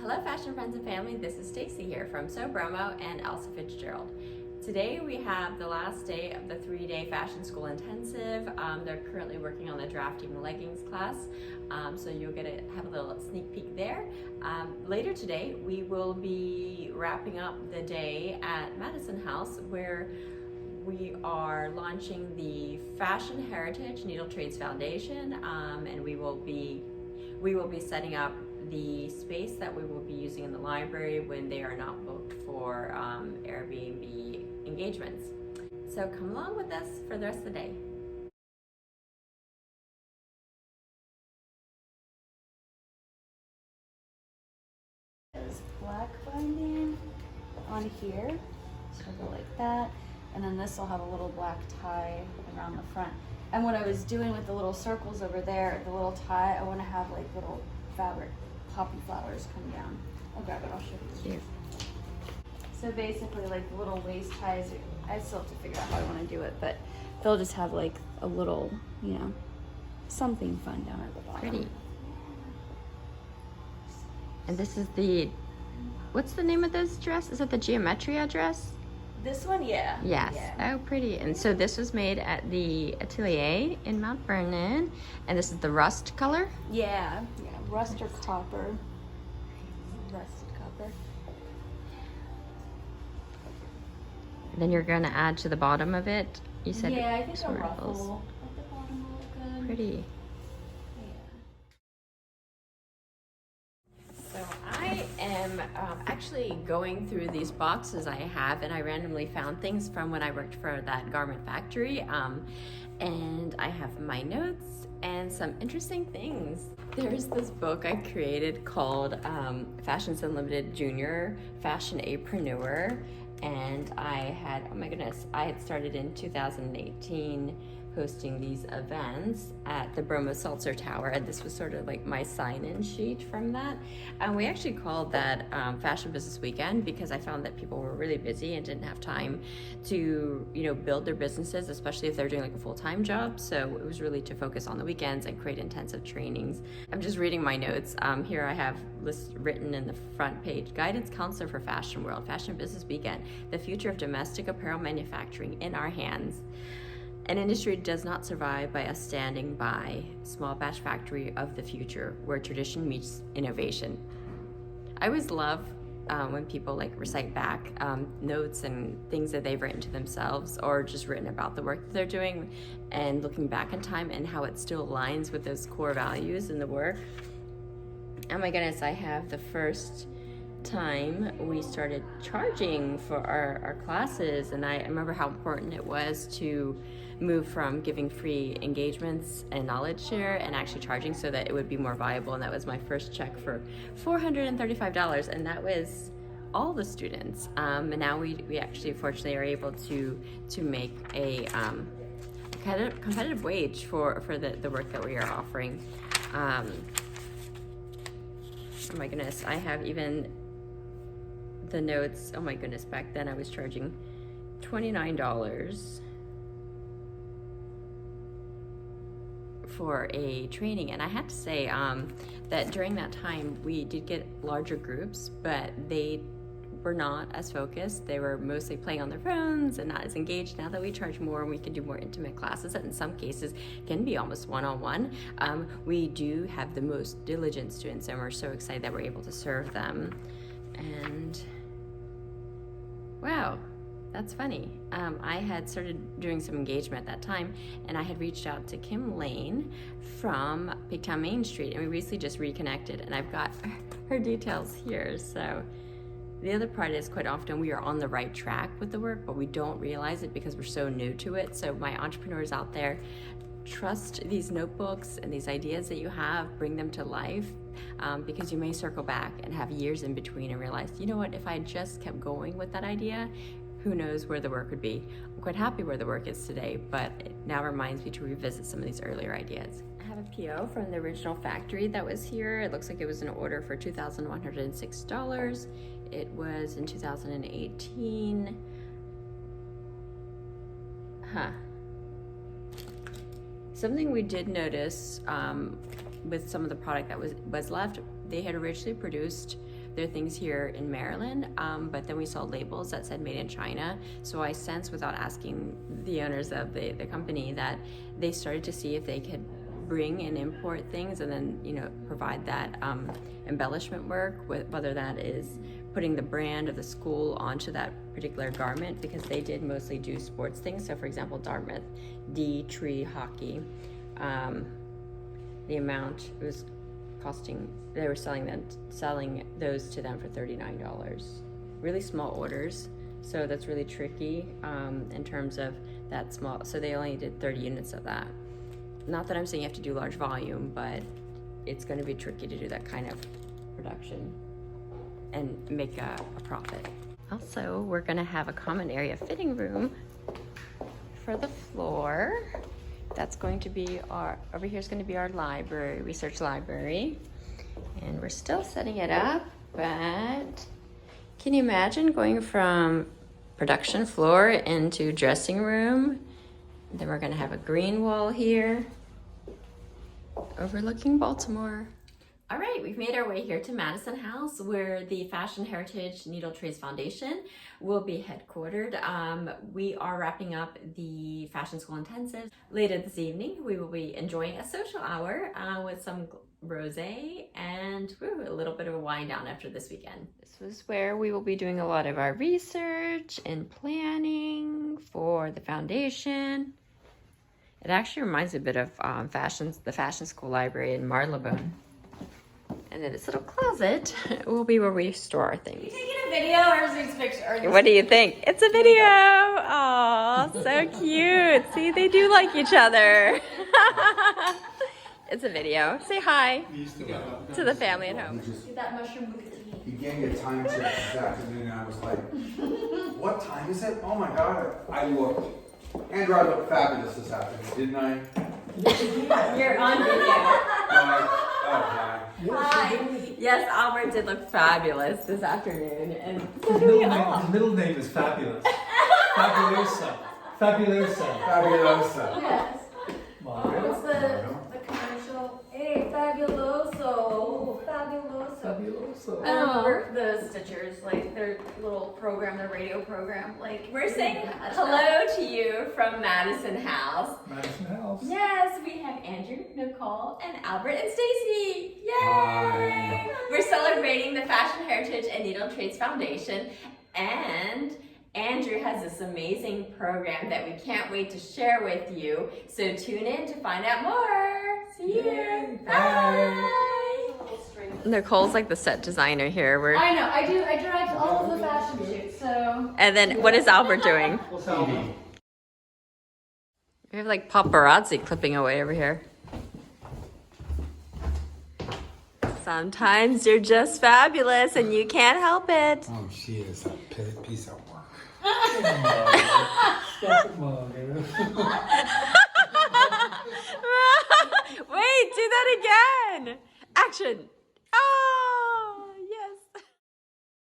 Hello fashion friends and family, this is Stacy here from Sew Bromo and Elsa Fitzgerald. Today we have the last day of the 3-day fashion school intensive. They're currently working on the drafting leggings class, so you'll get to have a little sneak peek there. Later today we will be wrapping up the day at Madison House, where we are launching the Fashion Heritage Needle Trades Foundation, and we will be setting up the space that we will be using in the library when they are not booked for Airbnb engagements. So come along with us for the rest of the day. There's black binding on here, so I'll go like that, and then this will have a little black tie around the front. And what I was doing with the little circles over there, the little tie, I want to have like little fabric poppy flowers come down. I'll grab it, I'll show you. So basically like the little waist ties, I still have to figure out how I want to do it, but they'll just have like a little, you know, something fun down at the bottom. Pretty. And this is the, what's the name of this dress? Is it the Geometria dress? This one, yeah. Yes. Yeah. Oh, pretty. And so this was made at the Atelier in Mount Vernon, and this is the rust color? Yeah, rust or copper. Rusted copper. Then you're going to add to the bottom of it. You said Yeah, I think a swirls. ruffle at the bottom will look good. Pretty. So I am actually going through these boxes I have, and I randomly found things from when I worked for that garment factory, and I have my notes and some interesting things. There's this book I created called Fashions Unlimited Junior Fashion Apreneur, and I had, oh my goodness, I had started in 2018 hosting these events at the Bromo Seltzer Tower, and this was sort of like my sign-in sheet from that. And we actually called that Fashion Business Weekend because I found that people were really busy and didn't have time to, you know, build their businesses, especially if they're doing like a full-time job. So it was really to focus on the weekends and create intensive trainings. I'm just reading my notes. Here I have written in the front page: Guidance Counselor for Fashion World, Fashion Business Weekend, the future of domestic apparel manufacturing in our hands. An industry does not survive by us standing by. Small batch factory of the future, where tradition meets innovation. I always love when people like recite back notes and things that they've written to themselves or just written about the work that they're doing, and looking back in time and how it still aligns with those core values in the work. Oh my goodness, I have the first time we started charging for our classes, and I remember how important it was to move from giving free engagements and knowledge share and actually charging so that it would be more viable. And that was my first check for $435, and that was all the students. And now we actually fortunately are able to make a competitive wage for the work that we are offering. Oh my goodness, I have even the notes. Oh my goodness, back then I was charging $29 for a training, and I have to say that during that time we did get larger groups, but they were not as focused. They were mostly playing on their phones and not as engaged. Now that we charge more and we can do more intimate classes that in some cases can be almost one-on-one, we do have the most diligent students, and we're so excited that we're able to serve them. And wow, that's funny. I had started doing some engagement at that time, and I had reached out to Kim Lane from Pigtown Main Street, and we recently just reconnected, and I've got her details here. So the other part is, quite often we are on the right track with the work, but we don't realize it because we're so new to it. So my entrepreneurs out there, trust these notebooks and these ideas that you have, bring them to life, because you may circle back and have years in between and realize, you know what, if I just kept going with that idea, who knows where the work would be. I'm quite happy where the work is today, but it now reminds me to revisit some of these earlier ideas. I have a PO from the original factory that was here. It looks like it was an order for $2,106. It was in 2018. Something we did notice with some of the product that was left, they had originally produced their things here in Maryland, but then we saw labels that said made in China. So I sensed, without asking the owners of the company, that they started to see if they could bring and import things and then, you know, provide that embellishment work, with whether that is putting the brand of the school onto that particular garment, because they did mostly do sports things. So for example, Dartmouth D-Tree hockey, the amount it was costing, they were selling those to them for $39. Really small orders, so that's really tricky in terms of that small. So they only did 30 units of that. Not that I'm saying you have to do large volume, but it's going to be tricky to do that kind of production and make a profit. Also, we're going to have a common area fitting room for the floor. That's going to be over here is going to be our library, research library. And we're still setting it up, but can you imagine going from production floor into dressing room? Then we're going to have a green wall here overlooking Baltimore. All right, we've made our way here to Madison House, where the Fashion Heritage Needle Trades Foundation will be headquartered. We are wrapping up the Fashion School Intensive. Later this evening, we will be enjoying a social hour with some rosé and a little bit of a wind down after this weekend. This was where we will be doing a lot of our research and planning for the foundation. It actually reminds me a bit of the Fashion School Library in Marylebone. And then this little closet will be where we store our things. Are you taking a video or is these pictures? What do you think? It's a video. Oh, so cute. See, they do like each other. It's a video. Say hi to the family at home. Get that mushroom bouquet. He gave me a time check this afternoon and I was like, what time is it? Oh my God. I looked. Andrew, I looked fabulous this afternoon, didn't I? You're on video. Hi. Hi. Yes, Albert did look fabulous this afternoon. And His middle name is Fabulous. Fabulosa. Fabulosa. Fabulosa. Yes. Mario. What's the commercial? Hey, fabuloso. Fabuloso. Fabulosa. I remember the Stitchers, like their little program, their radio program, like we're saying hello to you from Madison House. Madison House. Yes, we have Andrew, Nicole, and Albert and Stacy. Yay! Hi. We're celebrating the Fashion Heritage and Needle Trades Foundation, and Andrew has this amazing program that we can't wait to share with you. So tune in to find out more. See you. Yay. Bye. Nicole's like the set designer here. I know, I do. I direct all of the fashion shoots, so. And then what is Albert doing? What's Albert? We have like paparazzi clipping away over here. Sometimes you're just fabulous and you can't help it. Oh, she is a piece of work. Stop it, Mom.